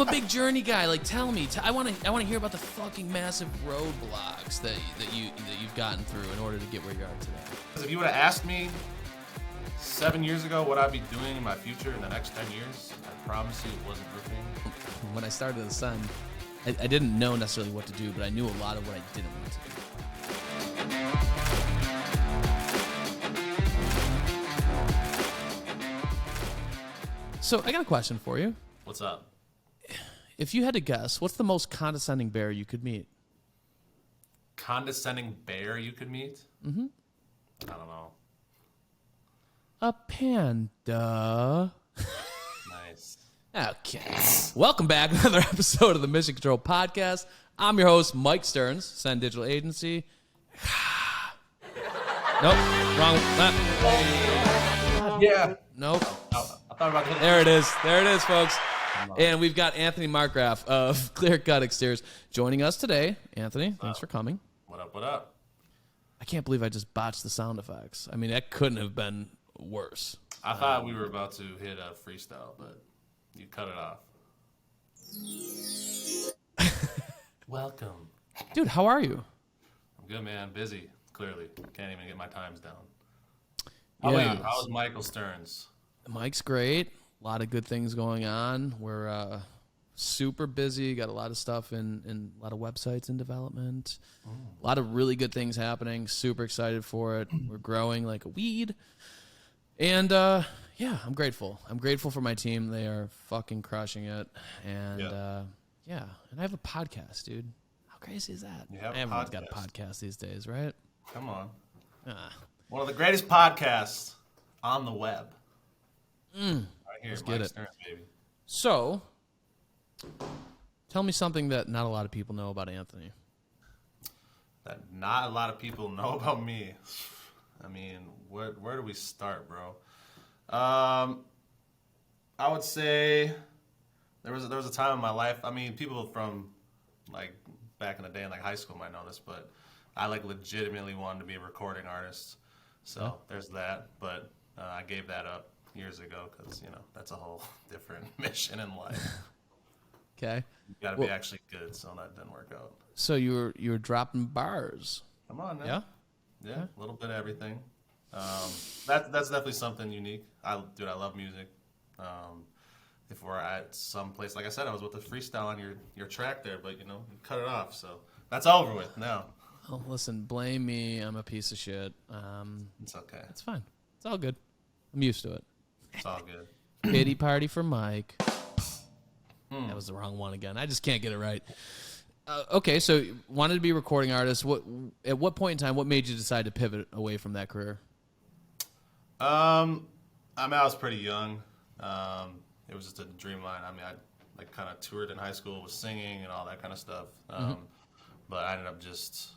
I'm a big journey guy. Like, tell me. I want to hear about the fucking massive roadblocks that you've gotten through in order to get where you are today. Because if you would have asked me 7 years ago what I'd be doing in my future in the next 10 years, I promise you it wasn't roofing. When I started at Sun, I didn't know necessarily what to do, but I knew a lot of what I didn't want to do. So I got a question for you. What's up? If you had to guess, what's the most condescending bear you could meet? Condescending bear you could meet? Mm-hmm. I don't know. A panda. Nice. Okay. Welcome back to another episode of the Mission Control Podcast. I'm your host, Mike Stearns, Send Digital Agency. Nope. Wrong. Yeah. Nope. I thought about There it is. There it is, folks. And we've got Anthony Markgraf of Clear Cut Xteriors joining us today. Anthony, thanks for coming. What up, what up? I can't believe I just botched the sound effects. I mean, that couldn't have been worse. I thought we were about to hit a freestyle, but you cut it off. Welcome. Dude, how are you? I'm good, man. Busy, clearly. Can't even get my times down. How about you? How's Michael Stearns? Mike's great. A lot of good things going on. We're super busy. Got a lot of stuff in a lot of websites in development. A lot of really good things happening. Super excited for it. We're growing like a weed. And yeah, I'm grateful. I'm grateful for my team. They are fucking crushing it. And yeah, and I have a podcast, dude. How crazy is that? Everyone's got a podcast these days, right? Come on. One of the greatest podcasts on the web. Right here, Let's Mike get it. Stearns, baby. So, tell me something that not a lot of people know about Anthony. That not a lot of people know about me. I mean, where do we start, bro? I would say there was a time in my life. I mean, people from like back in the day in like high school might know this, but I like legitimately wanted to be a recording artist. So there's that, but I gave that up years ago because that's a whole different mission in life. Okay. You got to be actually good, so that didn't work out. So you were dropping bars. Come on, man. Yeah. Yeah, a little bit of everything. That's definitely something unique. I love music. If we're at some place, like I said, I was with the freestyle on your track there, but you cut it off, so that's over with now. Oh, listen, blame me. I'm a piece of shit. It's okay. It's fine. It's all good. I'm used to it. It's all good. Pity party for Mike. That was the wrong one again. I just can't get it right. Okay, so wanted to be a recording artist. At what point in time, what made you decide to pivot away from that career? I mean, I was pretty young. It was just a dream of mine. I mean, I kind of toured in high school with singing and all that kind of stuff. But I ended up just,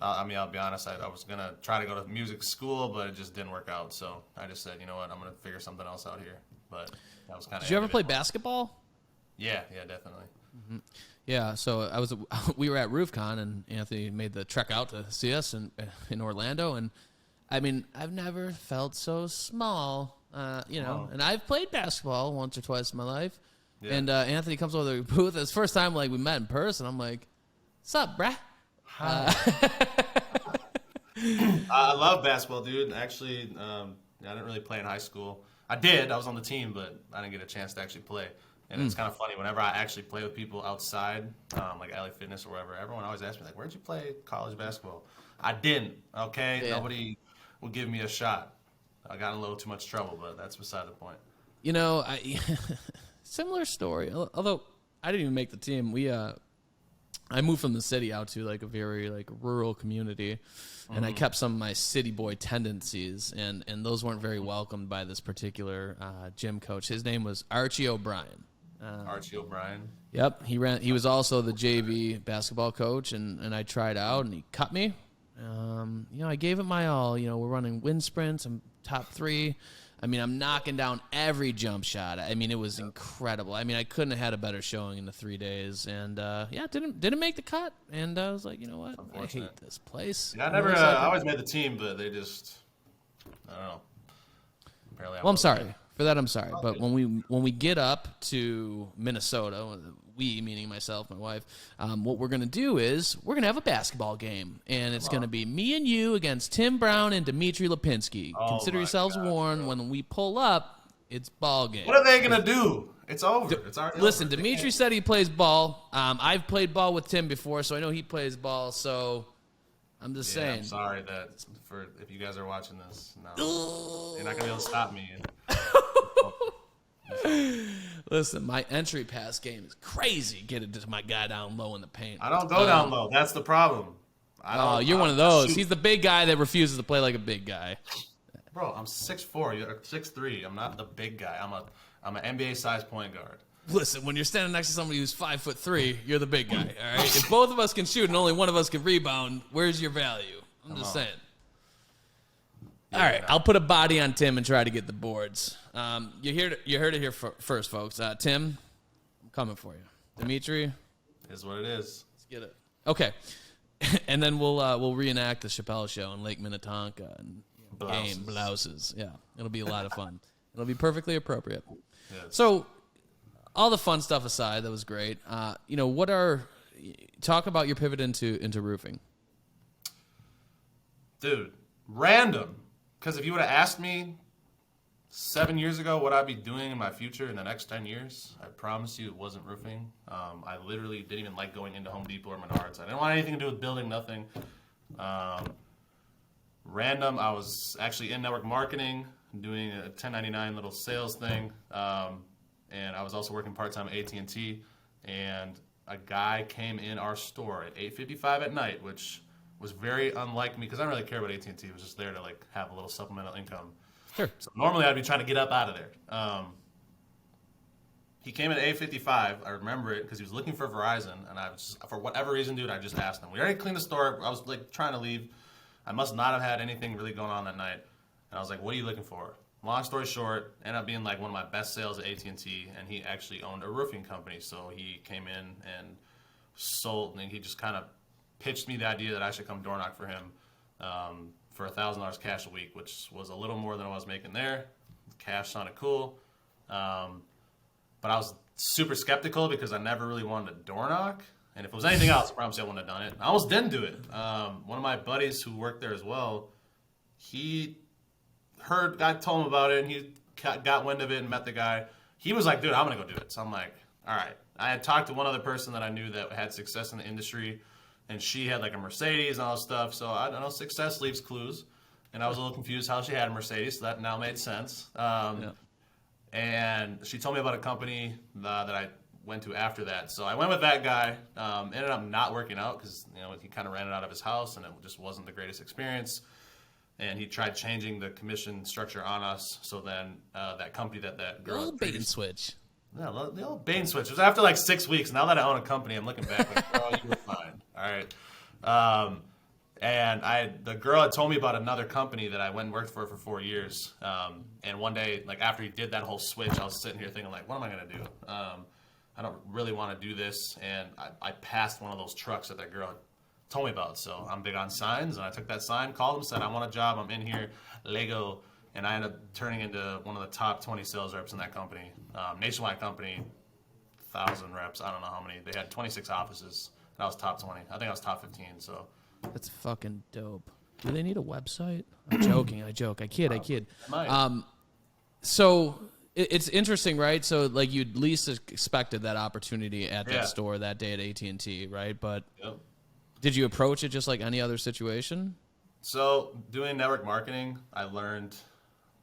I'll be honest, I was going to try to go to music school, but it just didn't work out. So I just said, you know what, I'm going to figure something else out here. But that was kind of. Did you ever play basketball? Yeah, definitely. Mm-hmm. Yeah, so we were at RoofCon, and Anthony made the trek out to see us in Orlando, and I mean, I've never felt so small, and I've played basketball once or twice in my life, and Anthony comes over to the booth. It's the first time like we met in person. I'm like, "What's up, bruh?" I love basketball, dude. Actually, I didn't really play in high school. I did. I was on the team, but I didn't get a chance to actually play. And it's kind of funny, whenever I actually play with people outside, like LA Fitness or wherever, everyone always asks me, like, where'd you play college basketball? I didn't, okay? Yeah. Nobody would give me a shot. I got in a little too much trouble, but that's beside the point. Similar story. Although I didn't even make the team. I moved from the city out to like a very like rural community, and I kept some of my city boy tendencies, and those weren't very welcomed by this particular gym coach. His name was Archie O'Brien. Archie O'Brien. Yep, he was also the JV basketball coach, and I tried out, and he cut me. I gave it my all. We're running wind sprints. I'm top 3. I mean, I'm knocking down every jump shot. I mean, it was incredible. I mean, I couldn't have had a better showing in the 3 days, and didn't make the cut. And I was like, you know what? I hate this place. Yeah, I always made the team, but they just, I don't know. Well, I'm sorry. For that, I'm sorry. But when we get up to Minnesota, we, meaning myself, my wife, what we're going to do is we're going to have a basketball game. And it's going to be me and you against Tim Brown and Dmitry Lipinski. Consider yourselves warned. Bro. When we pull up, it's ball game. What are they going to do? It's over. It's already Listen, over. Dmitry said he plays ball. I've played ball with Tim before, so I know he plays ball. So I'm just saying. I'm sorry that if you guys are watching this, no, you're not going to be able to stop me. Listen, my entry pass game is crazy. Get it to my guy down low in the paint. I don't go down low. That's the problem. You're one of those. He's the big guy that refuses to play like a big guy. Bro, I'm 6'4", you're 6'3". I'm not the big guy. I'm an NBA size point guard. Listen, when you're standing next to somebody who's 5'3", you're the big guy. All right. If both of us can shoot and only one of us can rebound, where's your value? I'm just saying. All right, I'll put a body on Tim and try to get the boards. You heard it here first, folks. Tim, I'm coming for you. Dmitry, is what it is. Let's get it. Okay, and then we'll reenact the Chappelle Show in Lake Minnetonka and blouses. Yeah, it'll be a lot of fun. It'll be perfectly appropriate. Yes. So, all the fun stuff aside, that was great. Talk about your pivot into roofing, dude. Random. Because if you would have asked me 7 years ago what I'd be doing in my future in the next 10 years, I promise you it wasn't roofing. I literally didn't even like going into Home Depot or Menards. I didn't want anything to do with building, nothing. Random, I was actually in network marketing, doing a 1099 little sales thing. And I was also working part-time at AT&T. And a guy came in our store at 8:55 at night, which was very unlike me because I don't really care about AT&T. It was just there to like have a little supplemental income. Sure. So normally I'd be trying to get up out of there. He came at 8:55. I remember it because he was looking for Verizon, and I was, for whatever reason, dude, I just asked him. We already cleaned the store. I was like trying to leave. I must not have had anything really going on that night. And I was like, "What are you looking for?" Long story short, ended up being like one of my best sales at AT&T, and he actually owned a roofing company. So he came in and sold, and he just kind of pitched me the idea that I should come door knock for him for $1,000 cash a week, which was a little more than I was making there. Cash sounded cool. But I was super skeptical because I never really wanted to door knock. And if it was anything else, I promise you I wouldn't have done it. I almost didn't do it. One of my buddies who worked there as well, I told him about it, and he got wind of it and met the guy. He was like, dude, I'm going to go do it. So I'm like, all right. I had talked to one other person that I knew that had success in the industry, and she had like a Mercedes and all this stuff. So I don't know, success leaves clues. And I was a little confused how she had a Mercedes, so that now made sense. And she told me about a company that I went to after that. So I went with that guy. Ended up not working out because he kind of ran it out of his house, and it just wasn't the greatest experience. And he tried changing the commission structure on us. So then that company that girl... Little bait and switch. Yeah, the old bait and switch. It was after like 6 weeks. Now that I own a company, I'm looking back like, oh, you were fine. All right. And the girl had told me about another company that I went and worked for 4 years. And one day, like after he did that whole switch, I was sitting here thinking like, what am I going to do? I don't really want to do this. And I passed one of those trucks that girl had told me about. So I'm big on signs, and I took that sign, called him, said, I want a job. I'm in here, Lego. And I ended up turning into one of the top 20 sales reps in that company. Nationwide company, 1,000 reps. I don't know how many. They had 26 offices. And I was top 20. I think I was top 15. So that's fucking dope. Do they need a website? I'm joking. I joke. I kid. So it's interesting, right? So like you'd least expected that opportunity at that store that day at AT&T, right? But did you approach it just like any other situation? So doing network marketing, I learned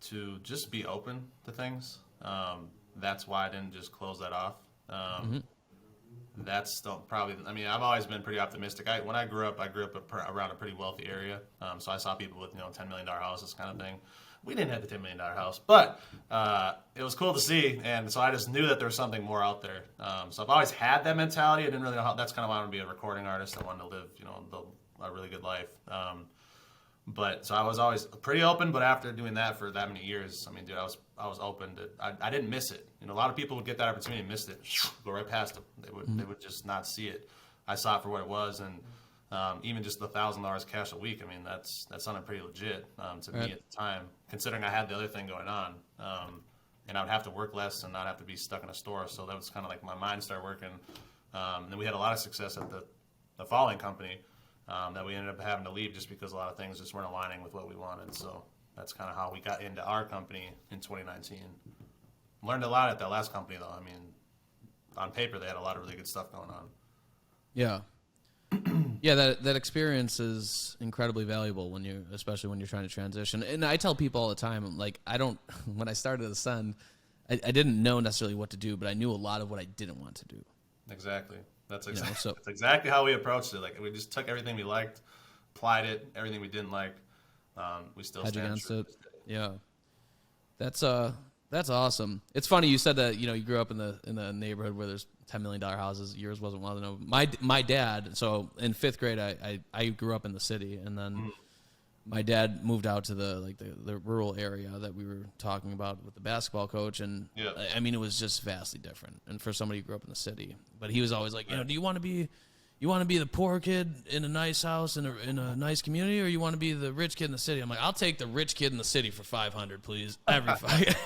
to just be open to things. That's why I didn't just close that off. That's still probably, I've always been pretty optimistic. When I grew up around a pretty wealthy area. So I saw people with, $10 million houses kind of thing. We didn't have the $10 million house, but it was cool to see. And so I just knew that there was something more out there. So I've always had that mentality. I didn't really know how, that's kind of why I wanted to be a recording artist. I wanted to live, a really good life. But so I was always pretty open, but after doing that for that many years, dude, I was open to. I didn't miss it. A lot of people would get that opportunity and missed it, go right past them. They would just not see it. I saw it for what it was, and even just the $1,000 cash a week. that sounded pretty legit to me at the time, considering I had the other thing going on. and I would have to work less and not have to be stuck in a store. So that was kind of like my mind started working. And then we had a lot of success at the following company that we ended up having to leave just because a lot of things just weren't aligning with what we wanted. So that's kind of how we got into our company in 2019. Learned a lot at that last company, though. I mean, on paper, they had a lot of really good stuff going on. Yeah. Yeah, that experience is incredibly valuable especially when you're trying to transition. And I tell people all the time, like, when I started at Ascend, I didn't know necessarily what to do, but I knew a lot of what I didn't want to do. Exactly. That's so that's exactly how we approached it. Like, we just took everything we liked, applied it, everything we didn't like, we still stand against true. it. Yeah. That's awesome. It's funny you said that, you grew up in the neighborhood where there's $10 million houses. Yours wasn't one of them. My dad, so in 5th grade I grew up in the city, and then my dad moved out to the rural area that we were talking about with the basketball coach, and I mean, it was just vastly different. And for somebody who grew up in the city, but he was always like, do you want to be the poor kid in a nice house in a nice community, or you want to be the rich kid in the city? I'm like, I'll take the rich kid in the city for $500, please. Every fight.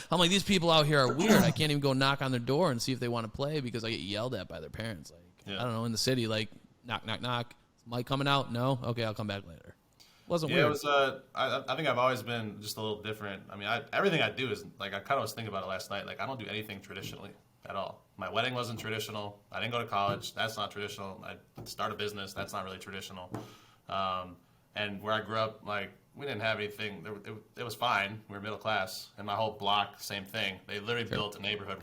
I'm like, these people out here are weird. I can't even go knock on their door and see if they want to play because I get yelled at by their parents. Like, I don't know, in the city, like, knock, knock, knock. Is Mike coming out? No? Okay, I'll come back later. Wasn't weird. It was. I think I've always been just a little different. I mean, everything I do is like, I kind of was thinking about it last night. Like, I don't do anything traditionally at all. My wedding wasn't traditional. I didn't go to college. That's not traditional. I start a business. That's not really traditional. And where I grew up, like, we didn't have anything. It was fine. We were middle class. And my whole block, same thing. They literally built a neighborhood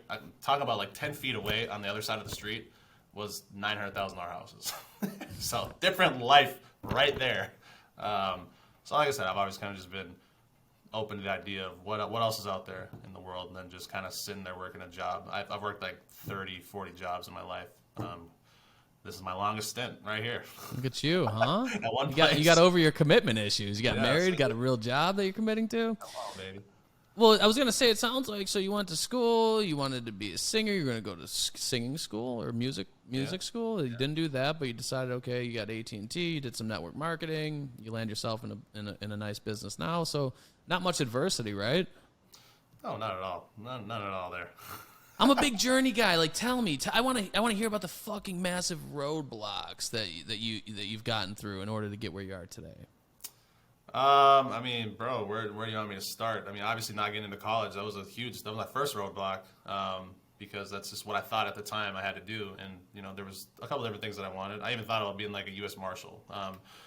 I'm talking about like 10 feet away on the other side of the street was $900,000 houses. So different life right there. So like I said, I've always kind of just been open to the idea of what else is out there in the world, and then just kind of sitting there working a job. I've worked like 30, 40 jobs in my life. This is my longest stint right here. Look at you, huh? At one you got over your commitment issues. You got married, so got a real job that you're committing to. Oh, baby. Well, I was going to say, it sounds like, so you went to school, you wanted to be a singer, you're going to go to singing school or music school. You didn't do that, but you decided, okay, you got AT&T, you did some network marketing, you land yourself in a nice business now. So not much adversity, right? Oh, not at all. None at all there. I'm a big journey guy. Like, tell me, I want to hear about the fucking massive roadblocks that you've gotten through in order to get where you are today. I mean, bro, where do you want me to start? I mean, obviously not getting into college, that was my first roadblock, because that's just what I thought at the time I had to do. And, there was a couple different things that I wanted. I even thought about being like a U.S. Marshal.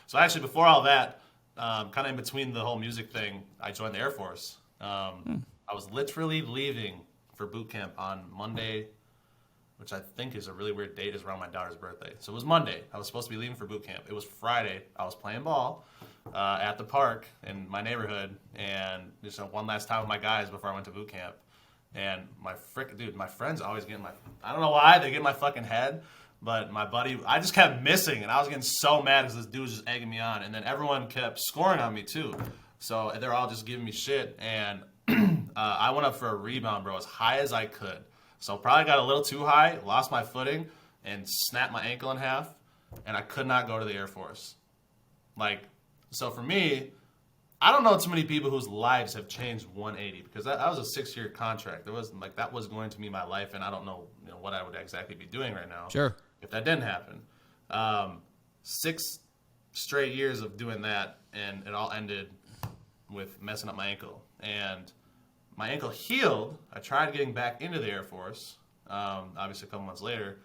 So actually before all that, kind of in between the whole music thing, I joined the Air Force. I was literally leaving for boot camp on Monday, which I think is a really weird date, is around my daughter's birthday. So it was Monday. I was supposed to be leaving for boot camp. It was Friday. I was playing ball at the park in my neighborhood, and just one last time with my guys before I went to boot camp. And my friends always get I don't know why, they get in my fucking head, but my buddy, I just kept missing, and I was getting so mad because this dude was just egging me on, and then everyone kept scoring on me too. So they're all just giving me shit, and I went up for a rebound, bro, as high as I could. So probably got a little too high, lost my footing, and snapped my ankle in half, and I could not go to the Air Force. So for me, I don't know too many people whose lives have changed 180, because that was a 6-year contract. That was going to be my life, and I don't know, what I would exactly be doing right now. Sure. If that didn't happen. 6 straight years of doing that, and it all ended with messing up my ankle. And my ankle healed. I tried getting back into the Air Force, obviously a couple months later,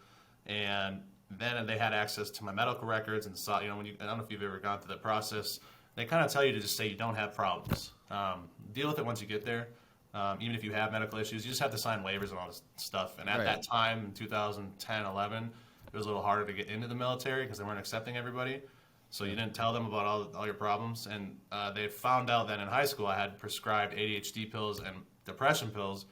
and then they had access to my medical records and saw, I don't know if you've ever gone through that process. They kind of tell you to just say you don't have problems. Deal with it once you get there. Even if you have medical issues, you just have to sign waivers and all this stuff. And at that time, in 2010, 11, it was a little harder to get into the military because they weren't accepting everybody. So you didn't tell them about all your problems. And they found out that in high school I had prescribed ADHD pills and depression pills.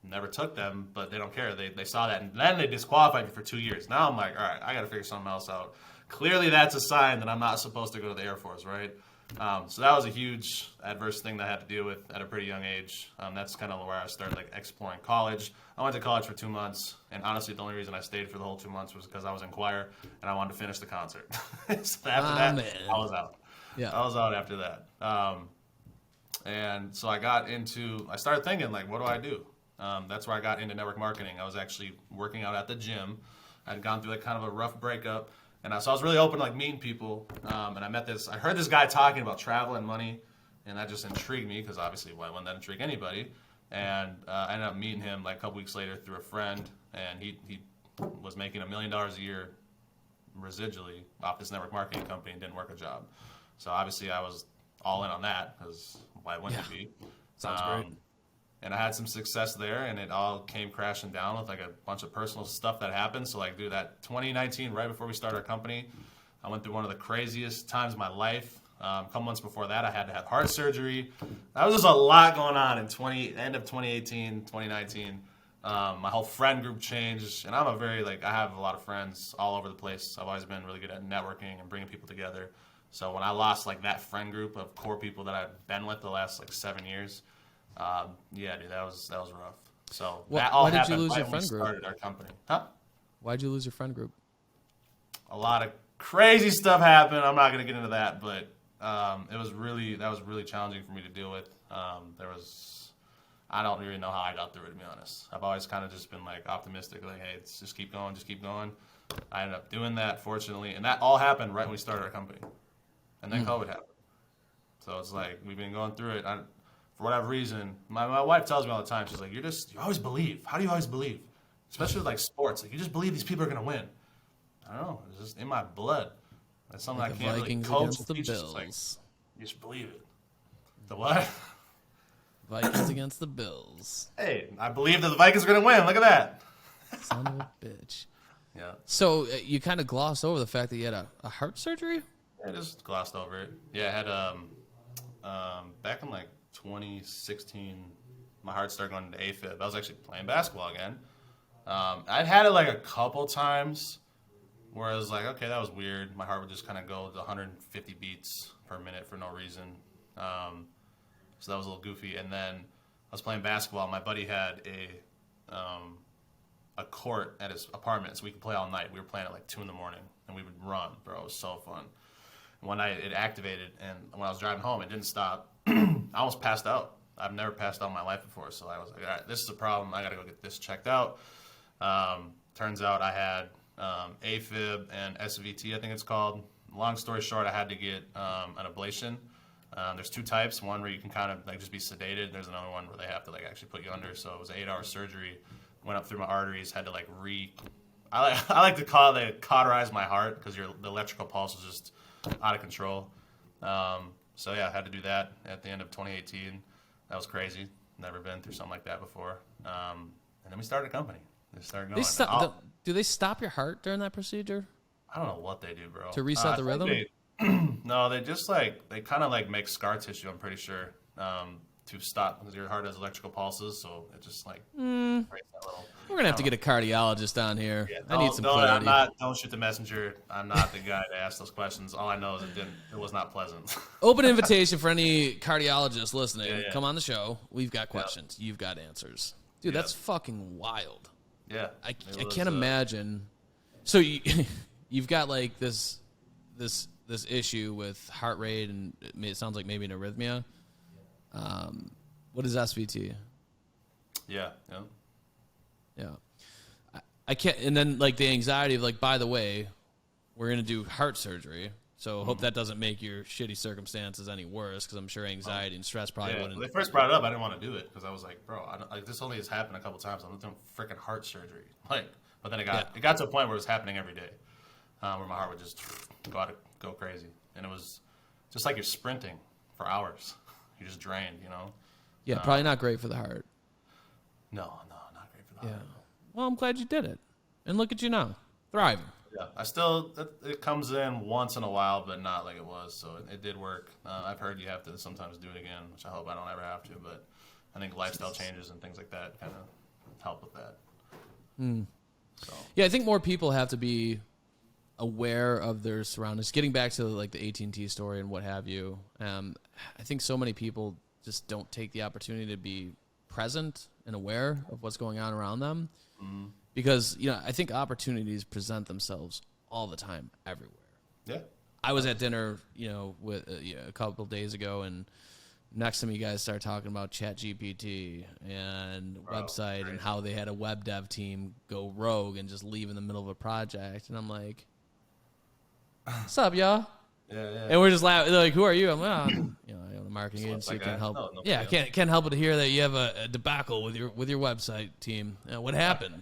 Never took them, but they don't care. They saw that, and then they disqualified me for 2 years. Now I'm like, all right, I got to figure something else out. Clearly that's a sign that I'm not supposed to go to the Air Force, right? So that was a huge adverse thing that I had to deal with at a pretty young age. That's kind of where I started exploring college. I went to college for 2 months, and honestly, the only reason I stayed for the whole 2 months was because I was in choir and I wanted to finish the concert. So after that, man. I was out. Yeah, I was out after that. And so I started thinking, like, what do I do? That's where I got into network marketing. I was actually working out at the gym. I'd gone through like kind of a rough breakup. And so I was really open to like meeting people. And I heard this guy talking about travel and money. And that just intrigued me because obviously why wouldn't that intrigue anybody? And I ended up meeting him like a couple weeks later through a friend. And he was making $1 million a year residually off this network marketing company and didn't work a job. So obviously I was all in on that because why wouldn't it be? Sounds great. And I had some success there, and it all came crashing down with like a bunch of personal stuff that happened. So like, dude, that 2019, right before we started our company, I went through one of the craziest times of my life. A couple months before that, I had to have heart surgery. That was just a lot going on in end of 2018, 2019. My whole friend group changed, and I have a lot of friends all over the place. I've always been really good at networking and bringing people together. So when I lost like that friend group of core people that I've been with the last like 7 years, yeah, dude, that was rough. So that all happened. Why did you lose your friend group? Started our company, huh? Why'd you lose your friend group? A lot of crazy stuff happened. I'm not gonna get into that, but that was really challenging for me to deal with. I don't really know how I got through it, to be honest. I've always kind of just been like optimistic, like, hey, it's just keep going. I ended up doing that, fortunately, and that all happened right when we started our company, and then COVID happened. So it's like we've been going through it. For whatever reason, my wife tells me all the time, she's like, you always believe. How do you always believe? Especially with like sports. Like, you just believe these people are going to win. I don't know. It's just in my blood. That's something like I can't really coach. Against the Bills. Like, you just believe it. The what? Vikings against the Bills. Hey, I believe that the Vikings are going to win. Look at that. Son of a bitch. Yeah. So you kind of glossed over the fact that you had a heart surgery? I just glossed over it. Yeah, I had back in like 2016, my heart started going into AFib. I was actually playing basketball again. I'd had it like a couple times where I was like, okay, that was weird. My heart would just kind of go to 150 beats per minute for no reason. So that was a little goofy. And then I was playing basketball. My buddy had a court at his apartment, so we could play all night. We were playing at like 2 in the morning, and we would run, bro. It was so fun. One night it activated, and when I was driving home, it didn't stop. I almost passed out. I've never passed out in my life before, so I was like, all right, this is a problem. I got to go get this checked out. Turns out I had AFib and SVT, I think it's called. Long story short, I had to get an ablation. There's 2 types. One where you can kind of like just be sedated. There's another one where they have to like actually put you under. So it was an 8-hour surgery. Went up through my arteries. Had to like I like to call it cauterize my heart because the electrical pulse was just out of control. So yeah, I had to do that at the end of 2018. That was crazy. Never been through something like that before. And then we started a company. They started going. Do they stop your heart during that procedure? I don't know what they do, bro. To reset the rhythm? No, they just they kind of like make scar tissue, I'm pretty sure, to stop because your heart has electrical pulses, so it just like breaks that little. We're gonna have to get a cardiologist on here. Yeah, I need some clarity. Don't shoot the messenger. I'm not the guy to ask those questions. All I know is it was not pleasant. Open invitation for any cardiologists listening. Yeah. Come on the show. We've got questions. You've got answers. Dude, that's fucking wild. Yeah. I can't imagine. So you've got like this issue with heart rate, and it sounds like maybe an arrhythmia. What is SVT? Yeah. I can't, and then like the anxiety of like, by the way, we're gonna do heart surgery, so hope that doesn't make your shitty circumstances any worse, because I'm sure anxiety and stress probably wouldn't. When they first brought it up, I didn't want to do it because I was like, bro, this only has happened a couple times. I'm doing freaking heart surgery, but then it got to a point where it was happening every day, where my heart would just go crazy, and it was just like you're sprinting for hours. You're just drained, Yeah, probably not great for the heart. No, not great for the heart. Well, I'm glad you did it. And look at you now, thriving. Yeah, it comes in once in a while, but not like it was, so it did work. I've heard you have to sometimes do it again, which I hope I don't ever have to, but I think lifestyle changes and things like that kind of help with that. So. Yeah, I think more people have to be aware of their surroundings. Getting back to like the AT&T story and what have you, I think so many people just don't take the opportunity to be present and aware of what's going on around them. Because, I think opportunities present themselves all the time, everywhere. Yeah. I was at dinner, with a couple of days ago, and Next time you guys start talking about ChatGPT and website and how they had a web dev team go rogue and just leave in the middle of a project. And I'm like, what's up, y'all? Yeah. And we're just laughing. They're like, who are you? I'm like, I own a marketing agency. Can't help. No can't help but to hear that you have a debacle with your website team. What happened?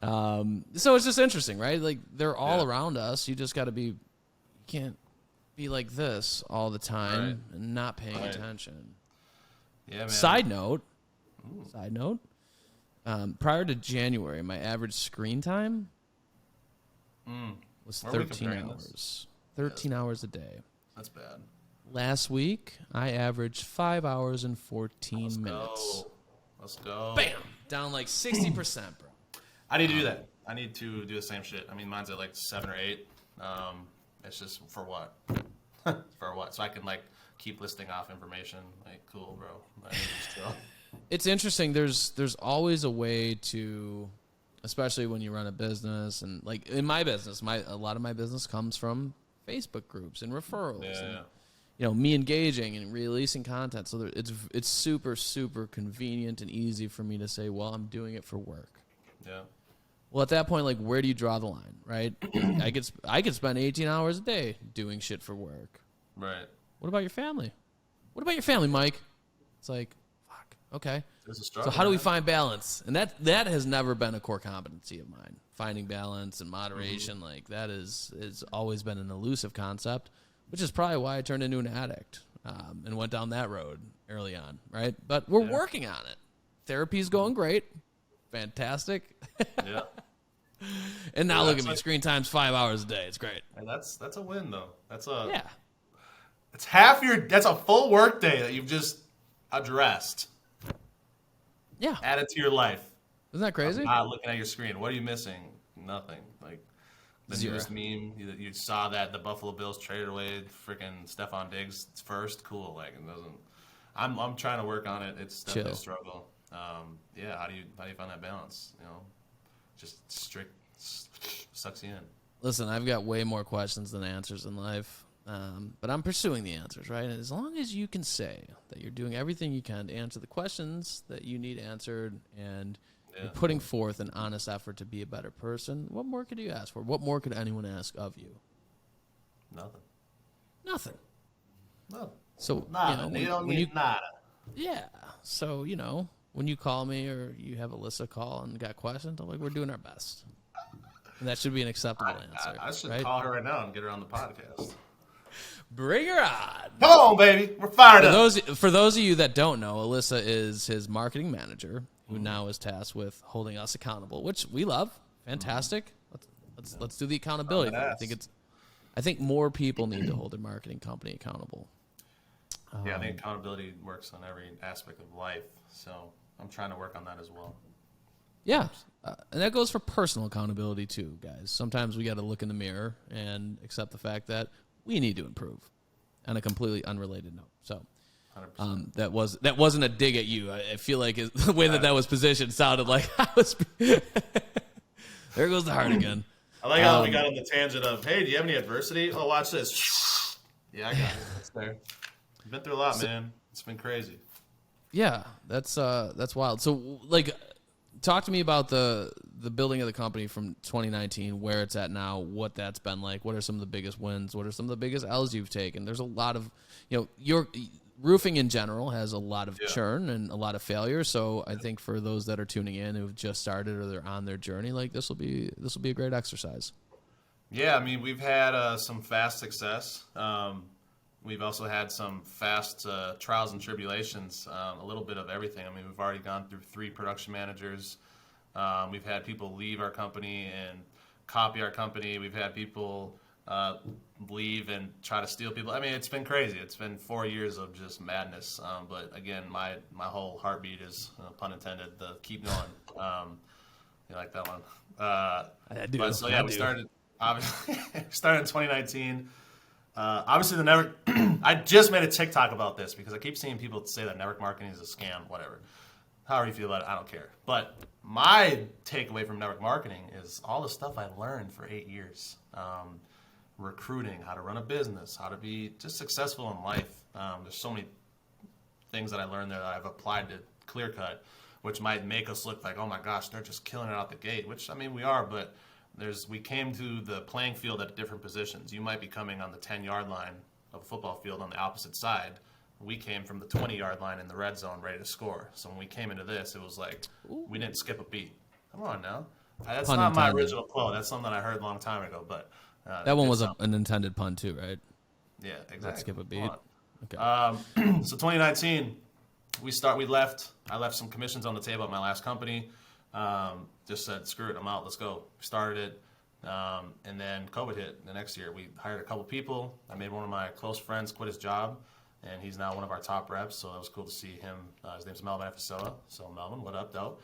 So it's just interesting, right? Like they're all around us. You just got to be. You can't be like this all the time and not paying attention. Yeah, man. Side note. Prior to January, my average screen time was 13 hours. 13 hours a day. That's bad. Last week, I averaged 5 hours and 14 minutes. Let's go. Bam! Down like 60%, bro. I need to do that. I need to do the same shit. I mean, mine's at like 7 or 8. It's just for what? For what? So I can like keep listing off information. Like, cool, bro. I need to still. It's interesting. There's always a way to, especially when you run a business, and like in my business, a lot of my business comes from Facebook groups and referrals. Yeah. And, me engaging and releasing content. So it's super, super convenient and easy for me to say, well, I'm doing it for work. Yeah. Well, at that point, like, where do you draw the line, right? I could spend 18 hours a day doing shit for work. Right. What about your family? What about your family, Mike? It's like, fuck, okay. There's a struggle, So how do we find balance? And that has never been a core competency of mine. Finding balance and moderation, like that is always been an elusive concept, which is probably why I turned into an addict and went down that road early on, right? But we're working on it. Therapy's going great. Fantastic. Yeah. And now look at me, screen time's 5 hours a day. It's great. And that's a win though. That's a Yeah. It's that's a full work day that you've just addressed. Yeah. Added to your life. Isn't that crazy? Not looking at your screen. What are you missing? Nothing. Like the Zero. newest meme. You saw that the Buffalo Bills traded away freaking Stephon Diggs first. Cool. Like it doesn't. I'm trying to work on it. It's definitely a struggle. Yeah. How do you find that balance? Just strict sucks you in. Listen, I've got way more questions than answers in life, but I'm pursuing the answers, right? And as long as you can say that you're doing everything you can to answer the questions that you need answered and you're putting forth an honest effort to be a better person, what more could you ask for? What more could anyone ask of you? Nothing. No. So, nada. You don't need nada. Yeah. So, when you call me or you have Alyssa call and got questions, I'm like, we're doing our best. And that should be an acceptable answer. I should call her right now and get her on the podcast. Bring her on. Come on, baby. We're fired up. For those of you that don't know, Alyssa is his marketing manager, who now is tasked with holding us accountable, which we love. Fantastic. Let's do the accountability thing. I think more people need to hold their marketing company accountable. Yeah, I think accountability works on every aspect of life. So I'm trying to work on that as well. Yeah, and that goes for personal accountability too, guys. Sometimes we got to look in the mirror and accept the fact that we need to improve. On a completely unrelated note, so that wasn't a dig at you. I feel like the way that was positioned sounded like I was. There goes the heart again. I like how we got on the tangent of, hey, do you have any adversity? Oh, watch this. Yeah, I got it. It's there. I've been through a lot, man. It's been crazy. Yeah, that's wild. So, like, talk to me about the building of the company from 2019, where it's at now, what that's been like. What are some of the biggest wins? What are some of the biggest L's you've taken? There's a lot of, your roofing in general has a lot of churn and a lot of failure. So I think for those that are tuning in who've just started or they're on their journey, like this will be a great exercise. Yeah, I mean, we've had some fast success. We've also had some fast trials and tribulations, a little bit of everything. I mean, we've already gone through 3 production managers. We've had people leave our company and copy our company. We've had people leave and try to steal people. I mean, it's been crazy. It's been 4 years of just madness. But again, my whole heartbeat is, pun intended, to keep going. You like that one? I do. But so yeah, we started obviously started in 2019. Obviously, the network. I just made a TikTok about this because I keep seeing people say that network marketing is a scam. Whatever. However you feel about it, I don't care. But my takeaway from network marketing is all the stuff I learned for 8 years. recruiting, how to run a business, how to be just successful in life. There's so many things that I learned there that I've applied to Clear Cut, which might make us look like, oh my gosh, they're just killing it out the gate, which I mean we are, but we came to the playing field at different positions. You might be coming on the 10-yard line of a football field on the opposite side. We came from the 20-yard line in the red zone ready to score. So when we came into this, it was like, we didn't skip a beat. Come on now. That's Pun not my intended. original quote. That's something I heard a long time ago. But That one was an intended pun too, right? Yeah, exactly. Let's skip a beat. Okay. So 2019, I left some commissions on the table at my last company. Just said, screw it, I'm out, let's go. Started it. And then COVID hit the next year. We hired a couple people. I made one of my close friends quit his job, and he's now one of our top reps, so it was cool to see him. His name's Melvin Efisoa. So Melvin, what up, though?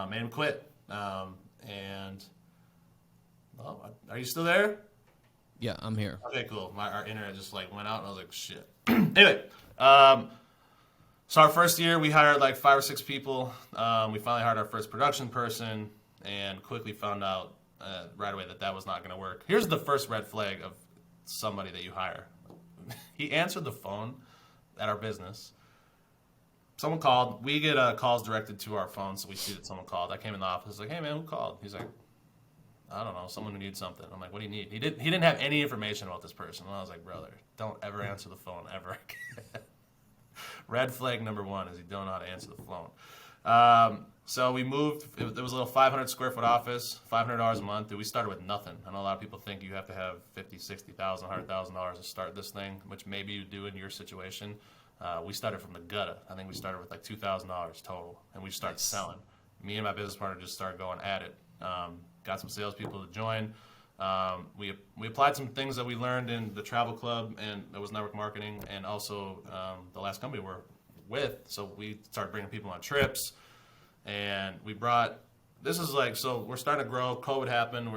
Made him quit. And, well, are you still there? Yeah, I'm here. Okay, cool. Our internet just like went out, and I was like, shit. Anyway, so our first year, we hired like 5 or 6 people. We finally hired our first production person, and quickly found out right away that was not going to work. Here's the first red flag of somebody that you hire. He answered the phone at our business. Someone called. We get calls directed to our phone, so we see that someone called. I came in the office, like, hey man, who called? He's like, I don't know, someone who needs something. I'm like, what do you need? He didn't have any information about this person. And I was like, brother, don't ever answer the phone ever again. Red flag number 1 is you don't know how to answer the phone. So we moved. It was a little 500 square foot office, $500 a month. Dude, we started with nothing. I know a lot of people think you have to have $50,000, $60,000, $100,000 to start this thing, which maybe you do in your situation. We started from the gutter. I think we started with like $2,000 total, and we started selling. Me and my business partner just started going at it. Got some salespeople to join. We applied some things that we learned in the travel club, and it was network marketing, and also the last company we're with. So we started bringing people on trips, and we brought. This is like, so we're starting to grow. COVID happened.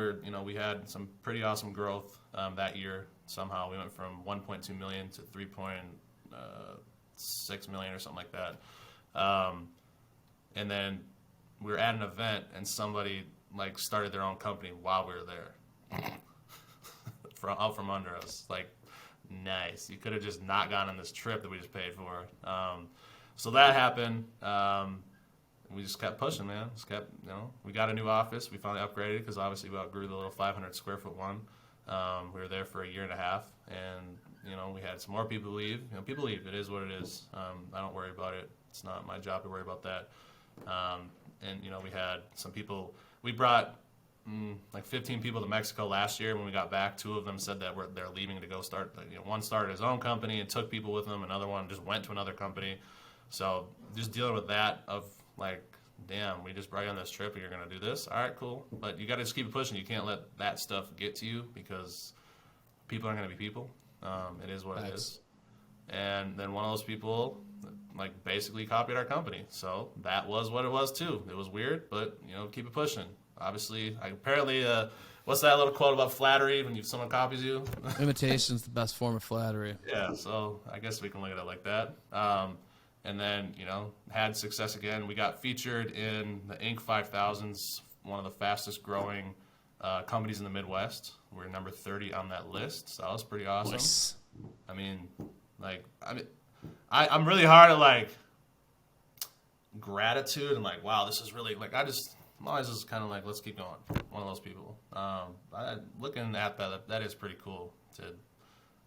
We had some pretty awesome growth that year. Somehow we went from 1.2 million to 3.6 million or something like that. And then we were at an event, and somebody like started their own company while we were there. Out from under us. Like, nice. You could have just not gone on this trip that we just paid for. So that happened. We just kept pushing, man. We got a new office. We finally upgraded because obviously we outgrew the little 500 square foot one. We were there for a year and a half, and we had some more people leave. People leave. It is what it is. I don't worry about it. It's not my job to worry about that. And we had some people. We brought like 15 people to Mexico last year. When we got back, 2 of them said that they're leaving to go start. One started his own company and took people with him. Another one just went to another company. So just dealing with that of like, damn, we just brought you on this trip and you're going to do this? All right, cool. But you got to just keep pushing. You can't let that stuff get to you because people aren't going to be people. It is what it is. And then one of those people like basically copied our company. So that was what it was too. It was weird, but keep it pushing. Obviously, apparently, what's that little quote about flattery when someone copies you? Imitation's the best form of flattery. Yeah, so I guess we can look at it like that. And then, had success again. We got featured in the Inc. 5000's, one of the fastest growing companies in the Midwest. We're number 30 on that list, so that was pretty awesome. Nice. I'm really hard at like gratitude and like, wow, this is really like, I'm always just kind of like, let's keep going. One of those people. Looking at that is pretty cool to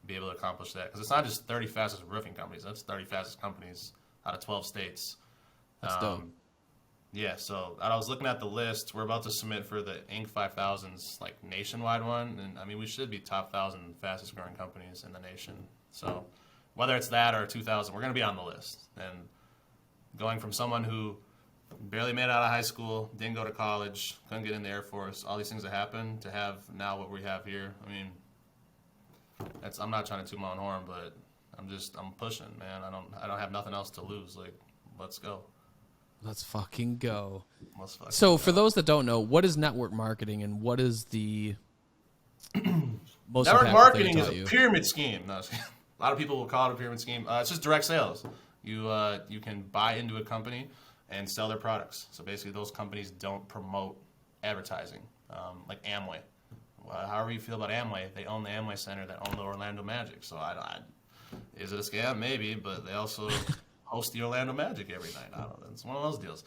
be able to accomplish that. Because it's not just 30 fastest roofing companies. That's 30 fastest companies out of 12 states. That's dope. Yeah, so I was looking at the list. We're about to submit for the Inc. 5000's like nationwide one. And we should be top 1,000 fastest growing companies in the nation. So whether it's that or 2,000, we're going to be on the list. And going from someone who barely made it out of high school, didn't go to college, couldn't get in the Air Force, all these things that happened, to have now what we have here. I'm not trying to toot my own horn, but I'm pushing, man. I don't have nothing else to lose. Like, let's go. Let's fucking go. So for those that don't know, what is network marketing and what is the most network impactful marketing thing is it a taught you? pyramid scheme. No, a lot of people will call it a pyramid scheme. It's just direct sales. You can buy into a company and sell their products. So basically those companies don't promote advertising, like Amway. however you feel about Amway, they own the Amway Center that own the Orlando Magic. So is it a scam? Maybe, but they also host the Orlando Magic every night. I don't know. It's one of those deals.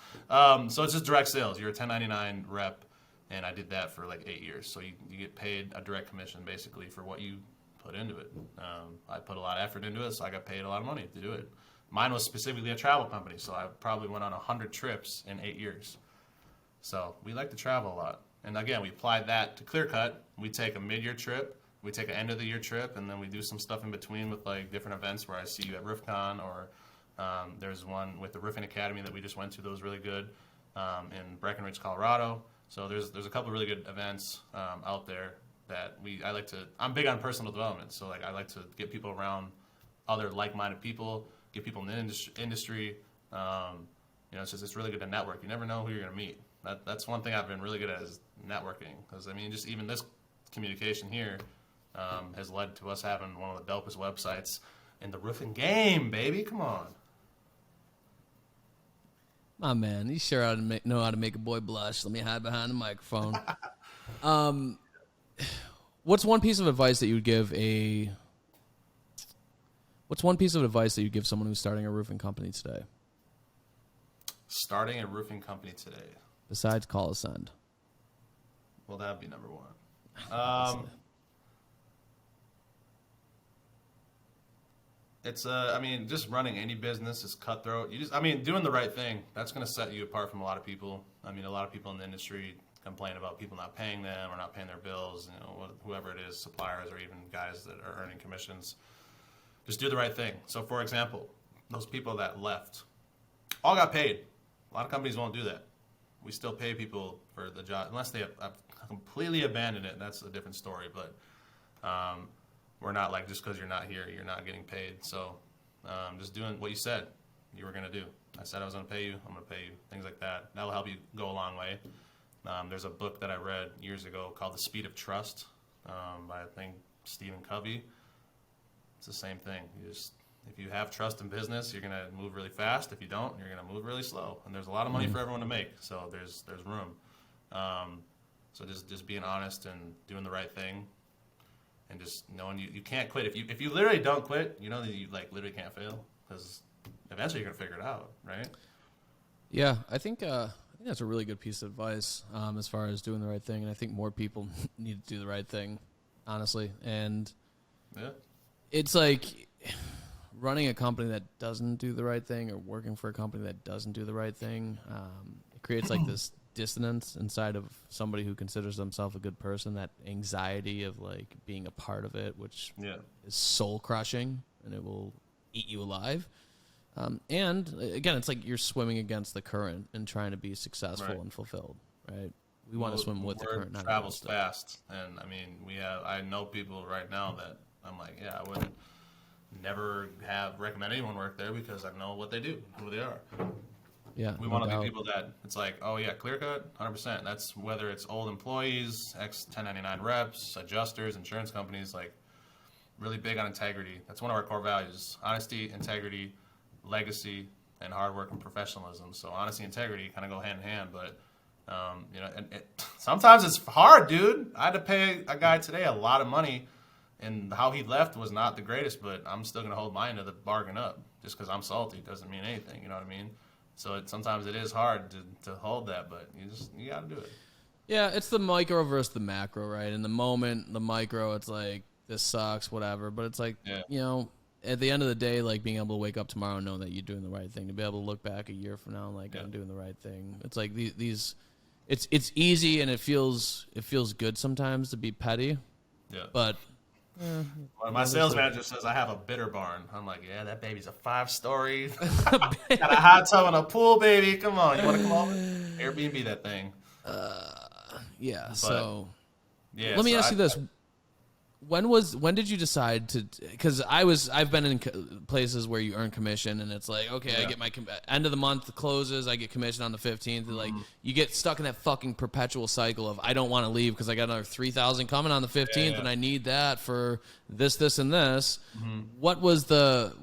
So it's just direct sales. You're a 1099 rep, and I did that for like 8 years. So you get paid a direct commission basically for what you put into it. I put a lot of effort into it, so I got paid a lot of money to do it. Mine was specifically a travel company, so I probably went on 100 trips in 8 years. So we like to travel a lot. And again, we applied that to Clear Cut. We take a mid-year trip, we take an end-of-the-year trip, and then we do some stuff in between with like different events where I see you at RoofCon, or there's one with the Roofing Academy that we just went to that was really good in Breckenridge, Colorado. So there's a couple of really good events out there that I'm big on personal development. So like I like to get people around other like-minded people, get people in the industry. It's really good to network. You never know who you're going to meet. That's one thing I've been really good at is networking. Because, I mean, just even this communication here has led to us having one of the dopest websites in the roofing game, baby. Come on. My man, you sure know how to make a boy blush. Let me hide behind the microphone. What's one piece of advice that you would give someone who's starting a roofing company today? Starting a roofing company today. Besides call Ascend. Well, that would be number one. It's just running any business is cutthroat. Doing the right thing, that's going to set you apart from a lot of people. I mean, a lot of people in the industry complain about people not paying them or not paying their bills, whoever it is, suppliers or even guys that are earning commissions. Just do the right thing. So, for example, those people that left all got paid. A lot of companies won't do that. We still pay people for the job, unless they have completely abandoned it. That's a different story. But we're not like, just because you're not here, you're not getting paid. So just doing what you said you were going to do. I said I was going to pay you. I'm going to pay you. Things like that. That will help you go a long way. There's a book that I read years ago called The Speed of Trust by, I think, Stephen Covey. It's the same thing. If you have trust in business, you're going to move really fast. If you don't, you're going to move really slow. And there's a lot of money for everyone to make, so there's room. So just being honest and doing the right thing, and just knowing you can't quit. If you literally don't quit, you know that you literally can't fail, because eventually you're going to figure it out, right? Yeah, I think that's a really good piece of advice as far as doing the right thing, and I think more people need to do the right thing, honestly. And yeah, it's like running a company that doesn't do the right thing, or working for a company that doesn't do the right thing, it creates like this dissonance inside of somebody who considers themselves a good person, that anxiety of like being a part of it, which is soul crushing, and it will eat you alive. And again, it's like you're swimming against the current and trying to be successful and fulfilled, right? We want to swim with the current, not travels against fast. And I mean, I know people right now that I'm like, yeah, I wouldn't never recommend anyone work there, because I know what they do, who they are. Yeah, we want to be people that it's like, oh yeah, Clear Cut, 100%. That's whether it's old employees, ex-1099 reps, adjusters, insurance companies, like really big on integrity. That's one of our core values: honesty, integrity, legacy, and hard work and professionalism. So honesty and integrity kind of go hand in hand, but sometimes it's hard, dude. I had to pay a guy today a lot of money, and how he left was not the greatest, but I'm still going to hold my end of the bargain up. Just because I'm salty doesn't mean anything, you know what I mean? So sometimes it is hard to hold that, but you got to do it. Yeah, it's the micro versus the macro, right? In the moment, the micro, it's like, this sucks, whatever. But it's like, at the end of the day, like being able to wake up tomorrow and know that you're doing the right thing, to be able to look back a year from now and like, I'm doing the right thing. It's like it's easy, and it feels good sometimes to be petty. Yeah. But well, my sales manager says I have a bitter barn. I'm like, yeah, that baby's a 5-story. Got a hot tub and a pool, baby. Come on, you want to come over? Airbnb that thing. Yeah. But, so, yeah. Let me ask you this: when did you decide to? Because I've been in places where you earn commission, and it's like, okay, I get my end of the month closes, I get commission on the 15th. And like, you get stuck in that fucking perpetual cycle of, I don't want to leave because I got another 3,000 coming on the 15th, and I need that for this, and this. What was the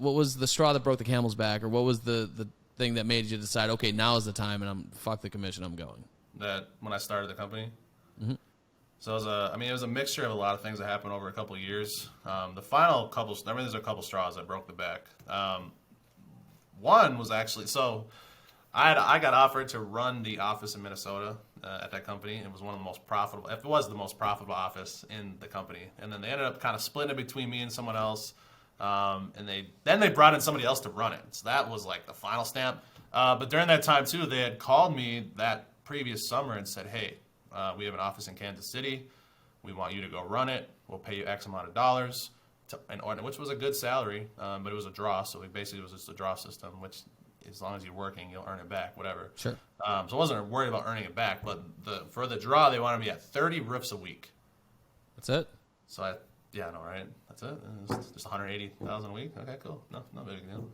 straw that broke the camel's back, or what was the thing that made you decide, okay, now is the time, and fuck the commission, I'm going? That when I started the company. So it was a mixture of a lot of things that happened over a couple of years. The final couple, there's a couple straws that broke the back. One was actually, so I got offered to run the office in Minnesota at that company. It was one of the most profitable, if it was the most profitable office in the company. And then they ended up kind of splitting it between me and someone else. And they brought in somebody else to run it. So that was like the final stamp. But during that time too, they had called me that previous summer and said, hey, we have an office in Kansas City. We want you to go run it. We'll pay you X amount of dollars, which was a good salary, but it was a draw. So basically it was just a draw system, which as long as you're working, you'll earn it back, whatever. Sure. So I wasn't worried about earning it back, but for the draw, they wanted me at 30 roofs a week. That's it? So I know, right? That's it. It's just 180,000 a week. Okay, cool. No big deal.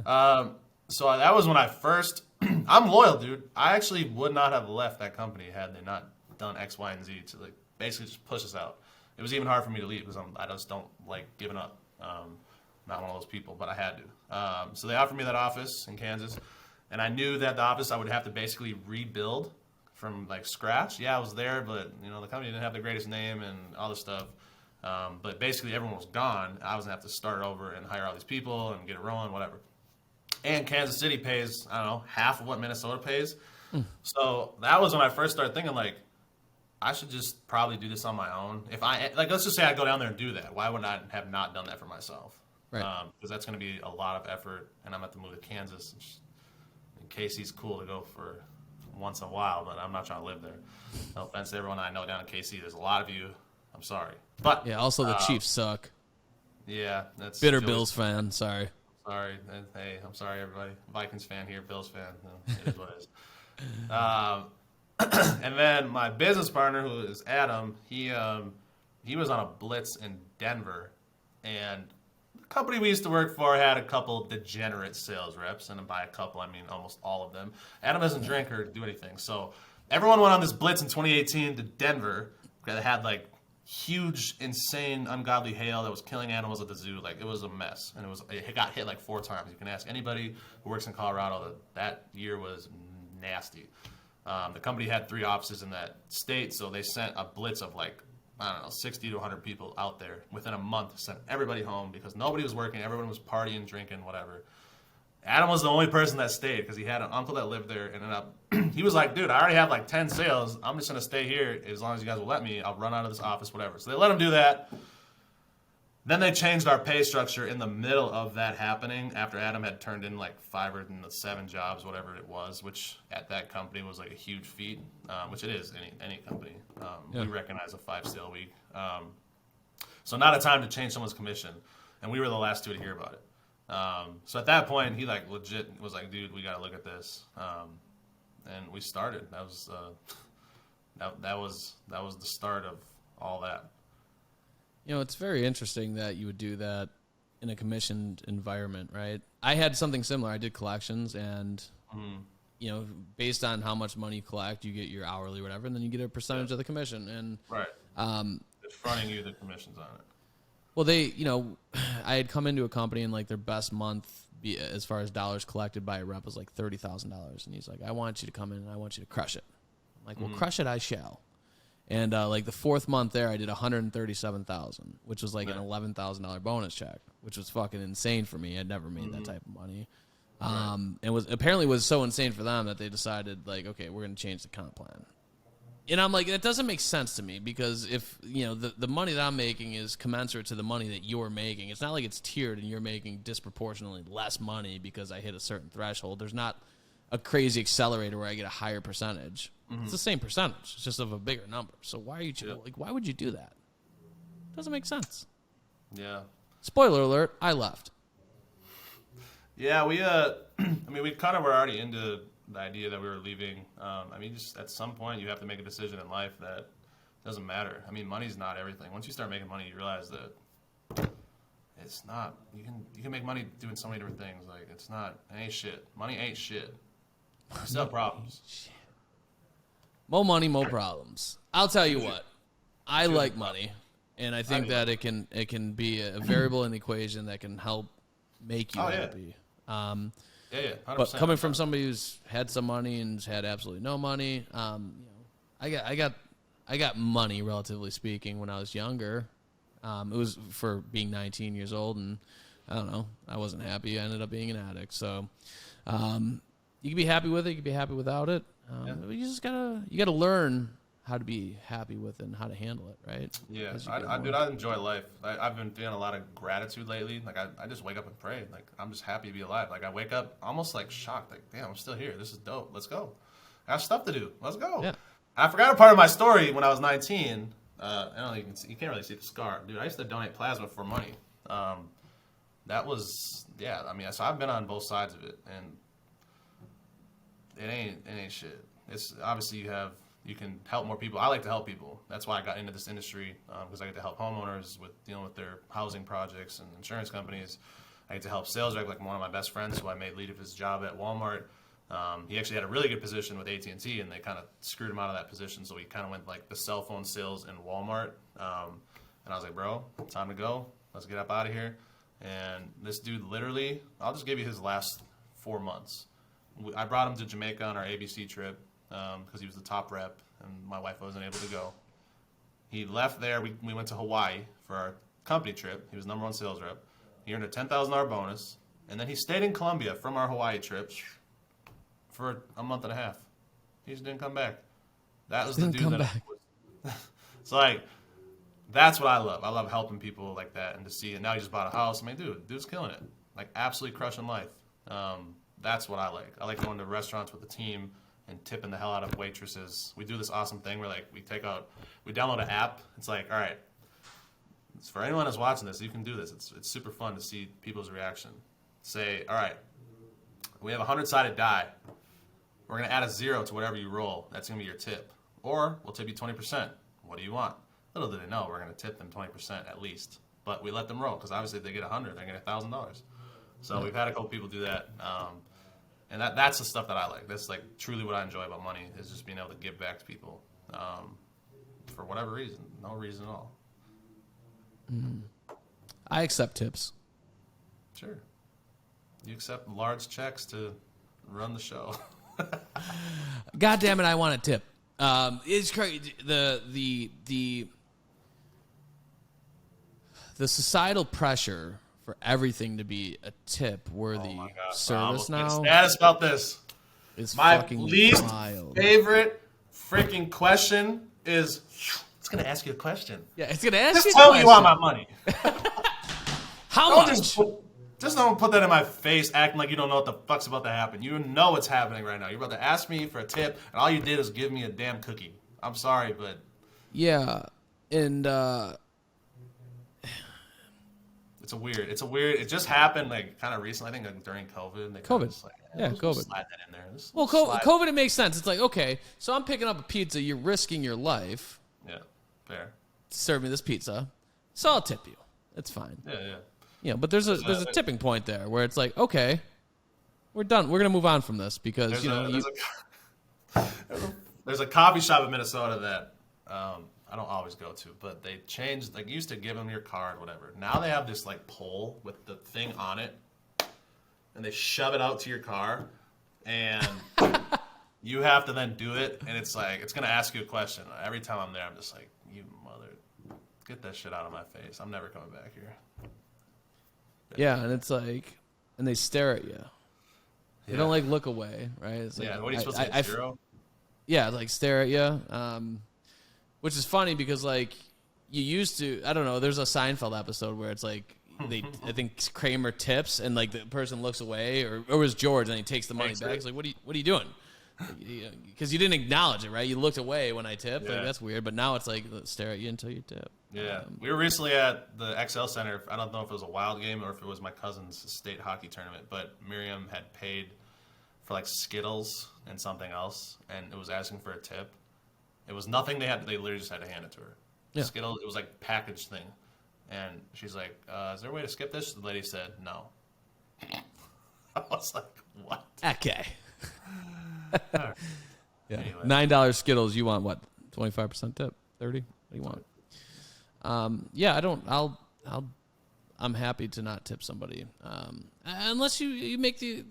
Yeah. So that was when I first. I'm loyal, dude. I actually would not have left that company had they not done X, Y, and Z to like basically just push us out. It was even hard for me to leave because I just don't like giving up. Not one of those people, but I had to. So they offered me that office in Kansas, and I knew that the office I would have to basically rebuild from like scratch. Yeah, I was there, but the company didn't have the greatest name and all this stuff. But basically everyone was gone. I was gonna have to start over and hire all these people and get it rolling, whatever. And Kansas City pays, I don't know, half of what Minnesota pays. So that was when I first started thinking like, I should just probably do this on my own. If let's just say I go down there and do that. Why would I have not done that for myself? Right. Because that's going to be a lot of effort, and I'm going to have to move to Kansas. And KC's cool to go for once in a while, but I'm not trying to live there. No offense to everyone I know down in KC. There's a lot of you. I'm sorry. But yeah, also the Chiefs suck. Yeah. That's bitter Bills fan. Sorry. Sorry. Hey, I'm sorry, everybody. Vikings fan here, Bills fan. It is what it is. And then my business partner, who is Adam, he was on a blitz in Denver, and the company we used to work for had a couple degenerate sales reps, and by a couple I mean almost all of them. Adam doesn't drink or do anything, so everyone went on this blitz in 2018 to Denver that had like huge, insane, ungodly hail that was killing animals at the zoo. Like, it was a mess, and it got hit like 4 times. You can ask anybody who works in Colorado that year was nasty. The company had 3 offices in that state, so they sent a blitz of like, I don't know, 60 to 100 people out there within a month, sent everybody home because nobody was working, everyone was partying, drinking, whatever. Adam was the only person that stayed because he had an uncle that lived there, and he was like, dude, I already have like 10 sales. I'm just going to stay here as long as you guys will let me. I'll run out of this office, whatever. So they let him do that. Then they changed our pay structure in the middle of that happening after Adam had turned in like 5 or 7 jobs, whatever it was, which at that company was like a huge feat, which it is any company. We recognize a 5 sale week. So not a time to change someone's commission. And we were the last 2 to hear about it. So at that point, he like legit was like, dude, we got to look at this. And we started. That was that was the start of all that. It's very interesting that you would do that in a commissioned environment, right? I had something similar. I did collections, and based on how much money you collect, you get your hourly, whatever, and then you get a percentage of the commission. And right, it's fronting you the commissions on it. Well, I had come into a company and like their best month, as far as dollars collected by a rep, was like $30,000, and he's like, "I want you to come in and I want you to crush it." I'm like, "Well, crush it, I shall." And like the 4th month there, I did $137,000, which was like an $11,000 bonus check, which was fucking insane for me. I'd never made that type of money. And was so insane for them that they decided like, okay, we're going to change the comp plan. And I'm like, that doesn't make sense to me because if, the money that I'm making is commensurate to the money that you're making, it's not like it's tiered and you're making disproportionately less money because I hit a certain threshold. There's not a crazy accelerator where I get a higher percentage. It's the same percentage. It's just of a bigger number. So why are you why would you do that? It doesn't make sense. Yeah. Spoiler alert, I left. Yeah, we we kind of were already into the idea that we were leaving. Just at some point you have to make a decision in life that doesn't matter. Money's not everything. Once you start making money, you realize that it's not. You can make money doing so many different things. Like, it ain't shit. Money ain't shit. You still have problems. Shit. More money, more problems. I'll tell you what. I like money, and I think that it can be a variable in the equation that can help make you happy. Yeah, 100%. But coming from somebody who's had some money and has had absolutely no money, I got I got money, relatively speaking, when I was younger. It was for being 19 years old, and I don't know. I wasn't happy. I ended up being an addict. So you can be happy with it. You can be happy without it. You just gotta learn how to be happy with it and how to handle it, right? Yeah, I enjoy life. I've been feeling a lot of gratitude lately. Like I just wake up and pray. Like I'm just happy to be alive. Like I wake up almost like shocked. Like damn, I'm still here. This is dope. Let's go. I have stuff to do. Let's go. Yeah. I forgot a part of my story when I was 19. I don't know, you can't really see the scar, dude. I used to donate plasma for money. That was I mean, so I've been on both sides of it, and it ain't shit. It's obviously you can help more people. I like to help people. That's why I got into this industry, because I get to help homeowners with dealing with their housing projects and insurance companies. I get to help sales rep, like one of my best friends who I made lead of his job at Walmart. He actually had a really good position with AT&T, and they kind of screwed him out of that position. So he kind of went like the cell phone sales in Walmart. And I was like, bro, time to go. Let's get up out of here. And this dude literally, I'll just give you his last 4 months. I brought him to Jamaica on our ABC trip because he was the top rep, and my wife wasn't able to go. He left there. We went to Hawaii for our company trip. He was #1 sales rep. He earned a $10,000 bonus. And then he stayed in Colombia from our Hawaii trip for a month and a half. He just didn't come back. That was the dude that it's like, that's what I love. I love helping people like that, and to see it. Now he just bought a house. I mean, dude's killing it. Like, absolutely crushing life. That's what I like. I like going to restaurants with the team and tipping the hell out of waitresses. We do this awesome thing where, like, we download an app. It's like, all right, it's for anyone that's watching this, you can do this. It's super fun to see people's reaction. Say, all right, we have a 100-sided die. We're going to add a 0 to whatever you roll. That's going to be your tip. Or we'll tip you 20%. What do you want? Little do they know we're going to tip them 20% at least. But we let them roll because obviously if they get 100, they're going to get $1,000. So we've had a couple people do that. And that's the stuff that I like. That's like truly what I enjoy about money, is just being able to give back to people for whatever reason. No reason at all. I accept tips. Sure. You accept large checks to run the show. God damn it, I want a tip. It's crazy. The societal pressure for everything to be a tip-worthy service now. Status about this. It's my fucking least wild. favorite freaking question is, it's going to ask you a question. Yeah, it's going to ask you a question. Just tell me you want my money. How much? Just don't put that in my face acting like you don't know what the fuck's about to happen. You know what's happening right now. You're about to ask me for a tip, and all you did is give me a damn cookie. I'm sorry, but... Yeah, and... It's a weird... It just happened, like, kind of recently. I think like, during COVID. COVID. Just, like, COVID. Slide that in there. Well, COVID, it makes sense. It's like, okay, so I'm picking up a pizza. You're risking your life. Yeah, fair. To serve me this pizza. So I'll tip you. It's fine. Yeah. Yeah, but there's a tipping point there where it's like, okay, we're done. We're gonna move on from this because there's a coffee shop in Minnesota that I don't always go to, but they changed. Like, you used to give them your card, whatever. Now they have this like pole with the thing on it, and they shove it out to your car, and you have to then do it. And it's like it's gonna ask you a question every time I'm there. I'm just like, you mother, get that shit out of my face. I'm never coming back here. Yeah, and it's like, and they stare at you. They don't like look away, right? It's like, yeah, what are you supposed to get, 0? Yeah, like stare at you, which is funny because like you used to, I don't know, there's a Seinfeld episode where it's like I think Kramer tips and like the person looks away, or it was George and he takes the money back. He's like, what are you doing? Because you didn't acknowledge it, right? You looked away when I tipped. Like, that's weird. But now it's like, let's stare at you until you tip. Yeah. We were recently at the XL Center. I don't know if it was a Wild game or if it was my cousin's state hockey tournament, but Miriam had paid for like Skittles and something else, and it was asking for a tip. It was nothing they literally just had to hand it to her. Yeah. Skittles, it was like packaged thing. And she's like, is there a way to skip this? The lady said, no. I was like, what? Okay. Right. Yeah. Anyway. $9 Skittles. You want what? 25% tip? 30? What do you want? Yeah, I'm happy to not tip somebody, unless you make the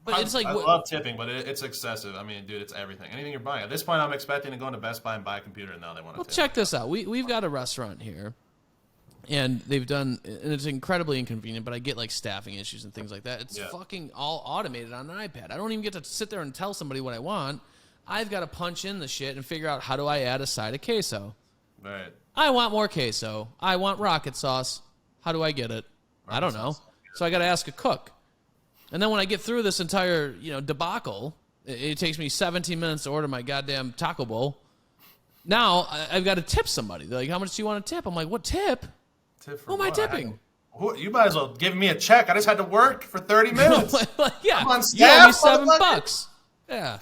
But it's like I love tipping, but it's excessive. I mean, dude, it's everything. Anything you're buying. At this point, I'm expecting to go into Best Buy and buy a computer, and now they want to well, tip. check this out. We've got a restaurant here, and they've done, and it's incredibly inconvenient, but I get like staffing issues and things like that. It's fucking all automated on an iPad. I don't even get to sit there and tell somebody what I want. I've got to punch in the shit and figure out how do I add a side of queso. Right. I want more queso. I want rocket sauce. How do I get it? I don't know. So I got to ask a cook. And then when I get through this entire, debacle, it takes me 17 minutes to order my goddamn taco bowl. Now I've got to tip somebody. They're like, how much do you want to tip? I'm like, what tip? Tip for Who am I tipping? You might as well give me a check. I just had to work for 30 minutes. Yeah, I'm on you owe me staff, $7. Yeah,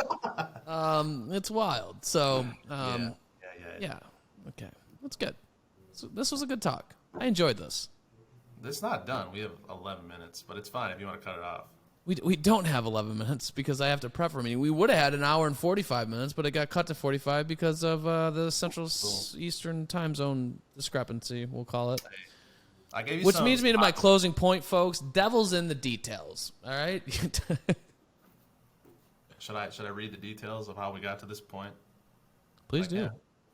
it's wild. So, yeah. Okay, that's good. So this was a good talk. I enjoyed this. It's not done. We have 11 minutes, but it's fine if you want to cut it off. We don't have 11 minutes because I have to prep for a meeting. We would have had an hour and 45 minutes, but it got cut to 45 because of the Central Eastern time zone discrepancy, we'll call it. I gave you Which leads me to my closing point, folks. Devil's in the details, all right? Should I read the details of how we got to this point? Please do.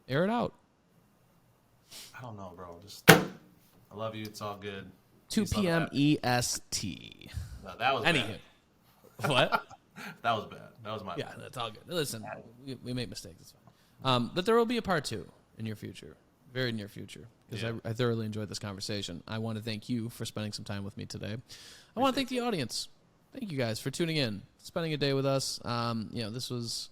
Air it out. I don't know, bro. I love you. It's all good. 2 p.m. EST. No, that was Anywho. bad. What? That was bad. That was my Yeah, bad. that's all good. Listen, we make mistakes. It's fine. But there will be a part 2 in your future. Very near future. Because I thoroughly enjoyed this conversation. I want to thank you for spending some time with me today. I want to thank the audience. Thank you guys for tuning in, spending a day with us. This was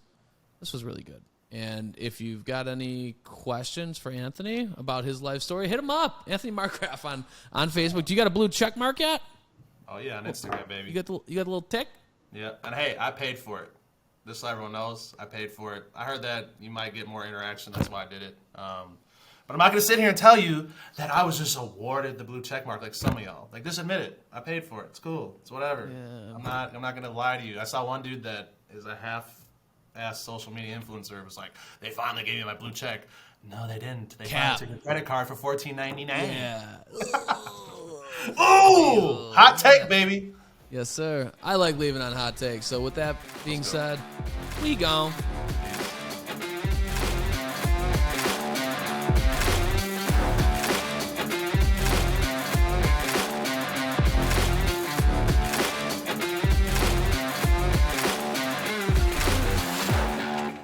really good. And if you've got any questions for Anthony about his life story, hit him up. Anthony Markgraf on Facebook. Do you got a blue check mark yet? Oh yeah, on Instagram, baby. You got the little tick? Yeah, and hey, I paid for it. Just so everyone knows, I paid for it. I heard that you might get more interaction. That's why I did it. But I'm not gonna sit here and tell you that I was just awarded the blue check mark like some of y'all. Like, just admit it. I paid for it. It's cool. It's whatever. Yeah. I'm not gonna lie to you. I saw one dude that is a half-ass social media influencer. Was like, they finally gave me my blue check. No, they didn't. They finally took a credit card for $14.99. Yeah. Ooh, hot take, baby. Yes, sir. I like leaving on hot takes. So with that being said, we gone.